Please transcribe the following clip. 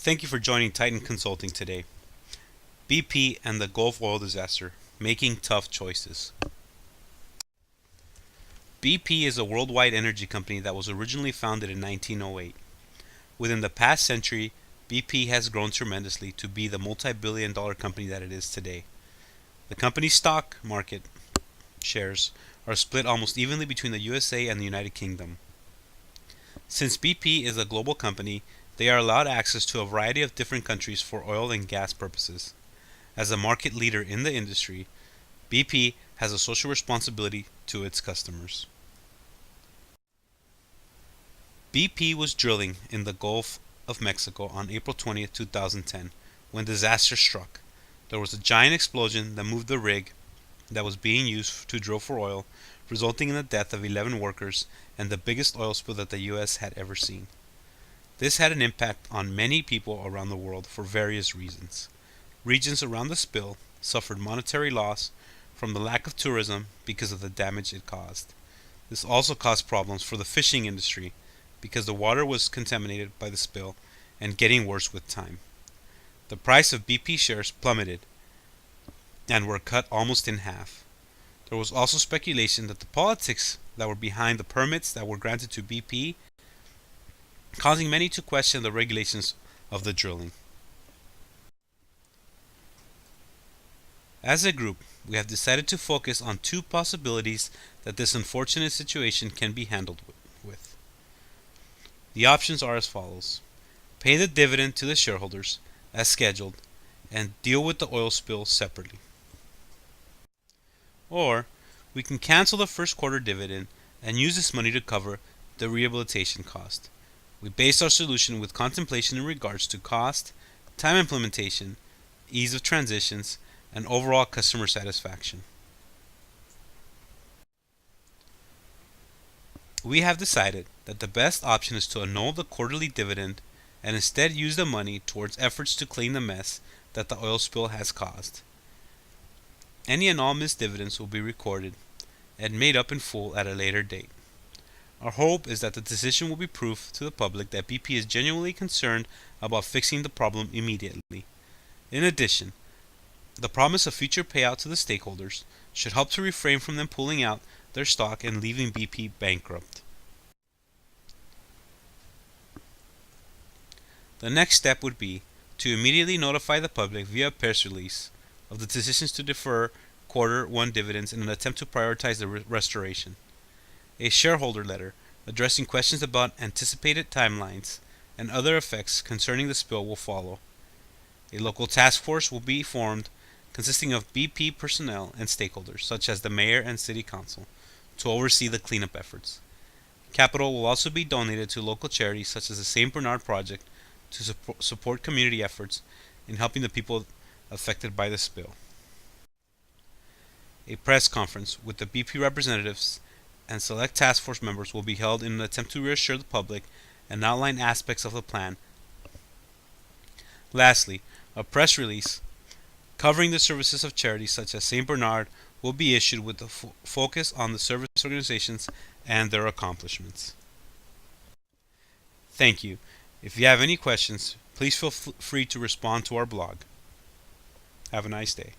Thank you for joining Titan Consulting today. BP and the Gulf Oil Disaster, making tough choices. BP is a worldwide energy company that was originally founded in 1908. Within the past century, BP has grown tremendously to be the multi-billion-dollar company that it is today. The company's stock market shares are split almost evenly between the USA and the United Kingdom. Since BP is a global company, they are allowed access to a variety of different countries for oil and gas purposes. As a market leader in the industry, BP has a social responsibility to its customers. BP was drilling in the Gulf of Mexico on April 20, 2010, when disaster struck. There was a giant explosion that moved the rig that was being used to drill for oil, resulting in the death of 11 workers and the biggest oil spill that the U.S. had ever seen. This had an impact on many people around the world for various reasons. Regions around the spill suffered monetary loss from the lack of tourism because of the damage it caused. This also caused problems for the fishing industry because the water was contaminated by the spill and getting worse with time. The price of BP shares plummeted and were cut almost in half. There was also speculation that the politics that were behind the permits that were granted to BP, causing many to question the regulations of the drilling. As a group, we have decided to focus on two possibilities that this unfortunate situation can be handled with. The options are as follows: pay the dividend to the shareholders as scheduled and deal with the oil spill separately. Or we can cancel the first quarter dividend and use this money to cover the rehabilitation cost. We base our solution with contemplation in regards to cost, time implementation, ease of transitions, and overall customer satisfaction. We have decided that the best option is to annul the quarterly dividend and instead use the money towards efforts to clean the mess that the oil spill has caused. Any and all missed dividends will be recorded and made up in full at a later date. Our hope is that the decision will be proof to the public that BP is genuinely concerned about fixing the problem immediately. In addition, the promise of future payout to the stakeholders should help to refrain from them pulling out their stock and leaving BP bankrupt. The next step would be to immediately notify the public via press release of the decisions to defer quarter one dividends in an attempt to prioritize the restoration. A shareholder letter addressing questions about anticipated timelines and other effects concerning the spill will follow. A local task force will be formed consisting of BP personnel and stakeholders such as the mayor and city council to oversee the cleanup efforts. Capital will also be donated to local charities such as the St. Bernard Project to support community efforts in helping the people affected by the spill. A press conference with the BP representatives and select task force members will be held in an attempt to reassure the public and outline aspects of the plan. Lastly, a press release covering the services of charities such as St. Bernard will be issued with the focus on the service organizations and their accomplishments. Thank you. If you have any questions, please feel free to respond to our blog. Have a nice day.